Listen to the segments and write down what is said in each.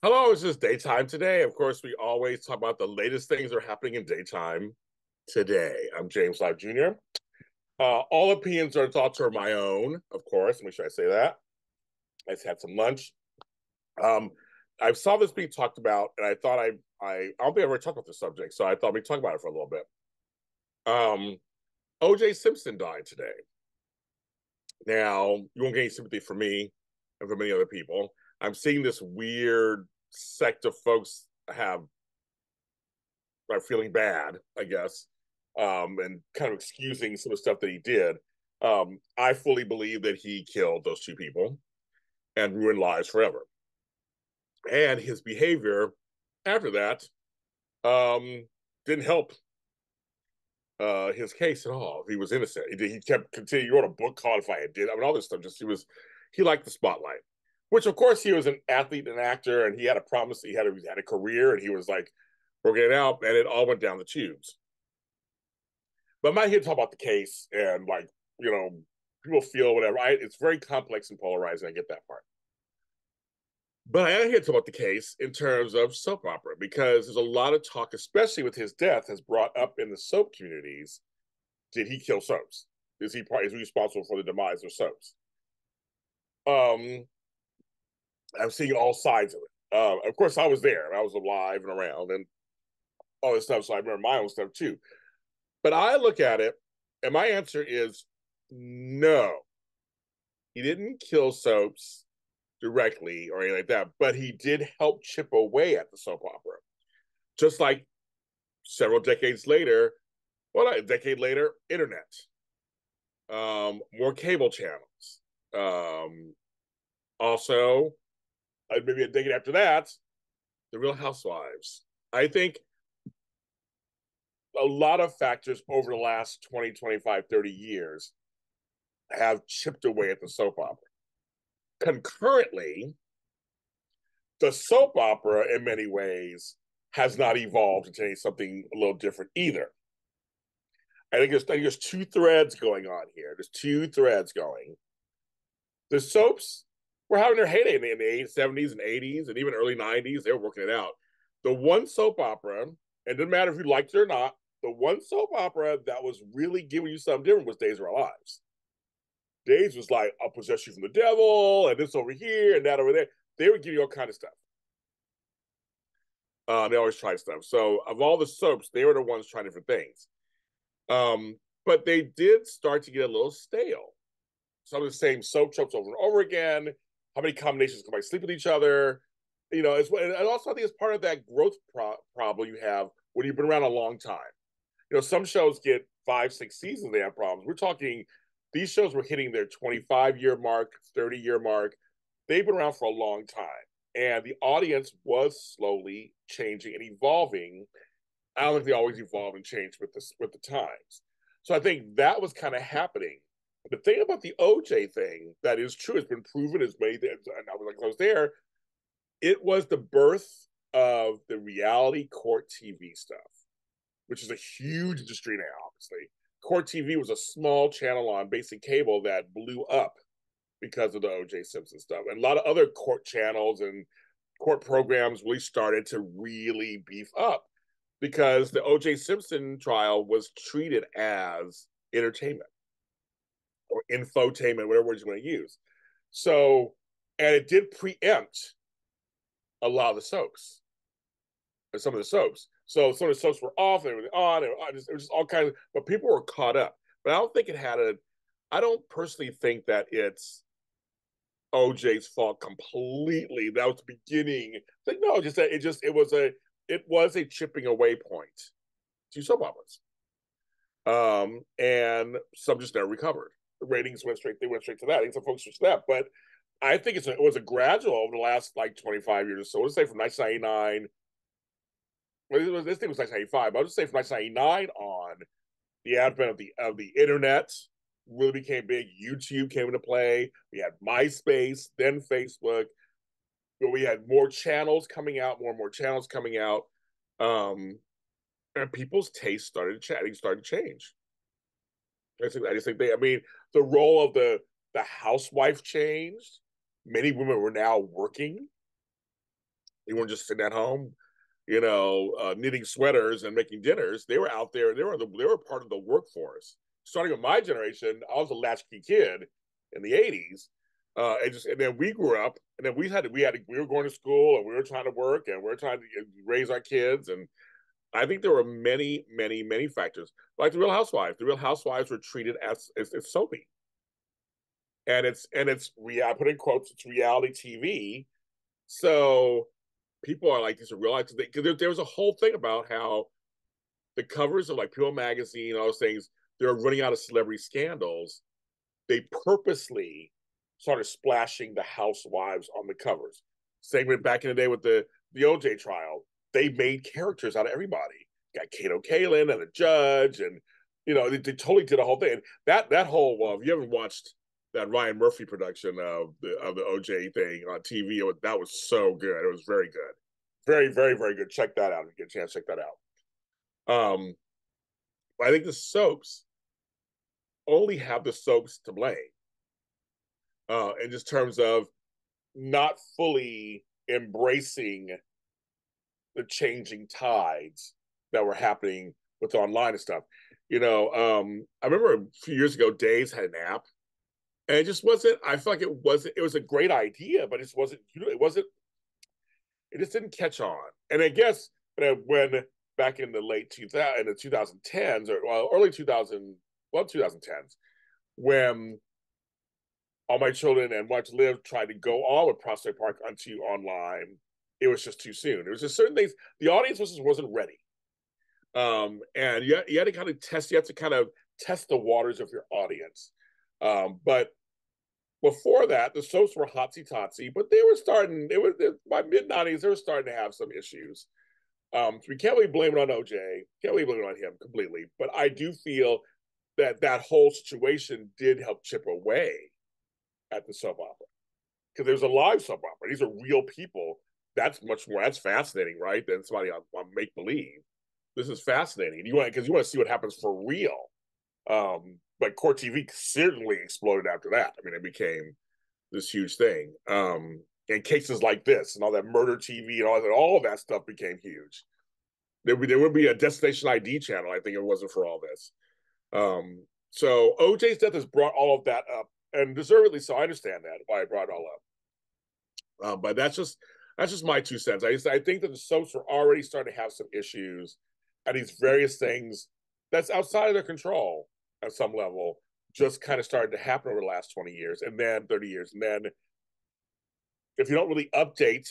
Hello, it's just daytime today. Of course, we always talk about the latest things that are happening in daytime today. I'm James Lott Jr. All opinions and thoughts are my own, of course. Make sure I say that. I just had some lunch. Um, I saw this being talked about, and I thought I don't think I've ever talked about this subject, so I thought we'd talk about it for a little bit. Um, OJ Simpson died today. Now, you won't get any sympathy from me and from many other people. I'm seeing this weird sect of folks are feeling bad, I guess, and kind of excusing some of the stuff that he did. I fully believe that he killed those two people and ruined lives forever. And his behavior after that didn't help his case at all. He was innocent. He kept continuing. He wrote a book called "If I Had Did." I mean, all this stuff. He liked the spotlight, which of course he was an athlete and an actor, and he had a promise. He had a career, and he was like working it out, and it all went down the tubes. But I'm not here to talk about the case and like, people feel whatever. It's very complex and polarizing. I get that part. But I am here to talk about the case in terms of soap opera because there's a lot of talk, especially with his death, has brought up in the soap communities. Did he kill soaps? Is he responsible for the demise of soaps? Um, I'm seeing all sides of it. Of course, I was there. I was alive and around and all this stuff. So I remember my own stuff too. But I look at it, and my answer is no. He didn't kill soaps directly or anything like that, but he did help chip away at the soap opera. Just like several decades later, well, a decade later, internet, more cable channels. Also, maybe a decade after that, the Real Housewives. I think a lot of factors over the last 20, 25, 30 years have chipped away at the soap opera. Concurrently, the soap opera, in many ways, has not evolved into something a little different either. I think there's two threads going on here. There's two threads going. The soaps were having their heyday in the 70s and 80s and even early 90s. They were working it out. The one soap opera, and it didn't matter if you liked it or not, the one soap opera that was really giving you something different was Days of Our Lives. Days was like, I'll possess you from the devil, and this over here, and that over there. They would give you all kind of stuff. They always try stuff. So of all the soaps, they were the ones trying different things. But they did start to get a little stale. Some of the same soap tropes over and over again. How many combinations can I sleep with each other? And also I think it's part of that growth problem you have when you've been around a long time. Some shows get 5, 6 seasons, they have problems. We're talking, these shows were hitting their 25-year mark, 30-year mark. They've been around for a long time. And the audience was slowly changing and evolving. I don't think they always evolve and change with the times. So I think that was kind of happening. The thing about the OJ thing that is true, it's been proven as many and I was there, it was the birth of the reality court TV stuff, which is a huge industry now, obviously. Court TV was a small channel on basic cable that blew up because of the OJ Simpson stuff. And a lot of other court channels and court programs really started to really beef up because the OJ Simpson trial was treated as entertainment or infotainment, whatever word you want to use. So, and it did preempt a lot of the soaps, or some of the soaps. So some of the soaps were off, they were on, it was just all kinds of, but people were caught up. But I don't think I don't personally think that it's OJ's fault completely. That was the beginning. Like, no, just that it was a chipping away point to soap operas. And some just never recovered. The ratings they went straight to that. I think some folks switched to that. But I think it was a gradual over the last like 25 years or so. Let's say from 1999. Well, this thing was 1995, but I'll just say from 1999 on, the advent of the internet really became big. YouTube came into play. We had MySpace, then Facebook. We had more channels coming out, more and more channels coming out, and people's tastes started to change. I just think I mean, the role of the housewife changed. Many women were now working. They weren't just sitting at home, knitting sweaters and making dinners. They were out there. They were part of the workforce. Starting with my generation, I was a latchkey kid in the '80s, and then we grew up, and then we were going to school, and we were trying to work, and we were trying to raise our kids, and I think there were many, many, many factors, like the Real Housewives. The Real Housewives were treated as soapy, and I put in quotes, it's reality TV. So people are like, these are real life, because there was a whole thing about how the covers of like People magazine, all those things, they're running out of celebrity scandals. They purposely started splashing the housewives on the covers. Same with back in the day with the OJ trial. They made characters out of everybody. Got Kato Kalin and a judge, and they totally did a whole thing. And that whole if you haven't watched that Ryan Murphy production of the OJ thing on TV, that was so good. It was very good, very, very, very good. Check that out if you get a chance. Check that out. I think the soaps only have the soaps to blame, in just terms of not fully embracing the changing tides that were happening with online and stuff. I remember a few years ago, Days had an app, and it just wasn't. I feel like it wasn't. It was a great idea, but it wasn't. It wasn't. It just didn't catch on. And I guess when back in the late 2010s or early 2010s, when All My Children and Want to Live tried to go on with Prospect Park onto online, it was just too soon. There was just certain things the audience wasn't ready, and you had to kind of test. You have to kind of test the waters of your audience. But before that, the soaps were hotsy totsy, but they were starting. It was by mid-90s. They were starting to have some issues. So we can't really blame it on OJ. Can't really blame it on him completely. But I do feel that whole situation did help chip away at the soap opera, because there's a live soap opera. These are real people. That's much more. That's fascinating, right? Than somebody on make believe. This is fascinating. You want to see what happens for real. But Court TV certainly exploded after that. I mean, it became this huge thing. And cases like this and all that murder TV and all of that stuff became huge. There would be a Destination ID channel, I think, it wasn't for all this. So OJ's death has brought all of that up, and deservedly so. I understand that, why it brought it all up. But that's just my 2 cents. I think that the soaps were already starting to have some issues, and these various things that's outside of their control at some level just kind of started to happen over the last 20 years and then 30 years. And then if you don't really update,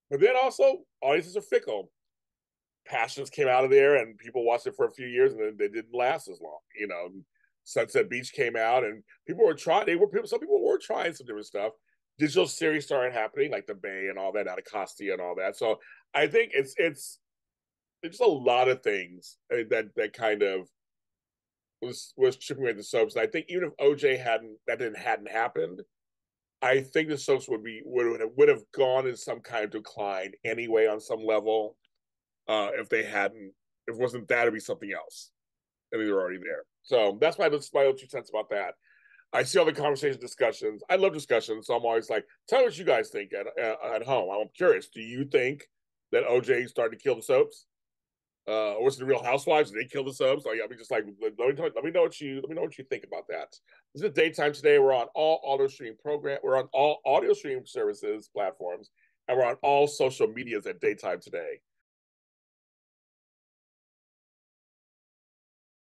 but then also audiences are fickle. Passions came out of there and people watched it for a few years and then they didn't last as long. Sunset Beach came out and people were trying. Some people were trying some different stuff. Digital series started happening, like The Bay and all that, Anacostia and all that. So I think it's just a lot of things that kind of was chipping away at the soaps. And I think even if OJ hadn't happened, I think the soaps would have gone in some kind of decline anyway on some level. If it wasn't that, it'd be something else. I mean, they're already there. So that's my 2 cents about that. I see all the conversations, discussions. I love discussions, so I'm always like, tell me what you guys think at home. I'm curious. Do you think that OJ started to kill the soaps? Or was it the Real Housewives? Did they kill the soaps? I mean, just like let me know what you think about that. This is Daytime Today. We're on all audio streaming We're on all audio streaming services platforms, and we're on all social medias at Daytime Today.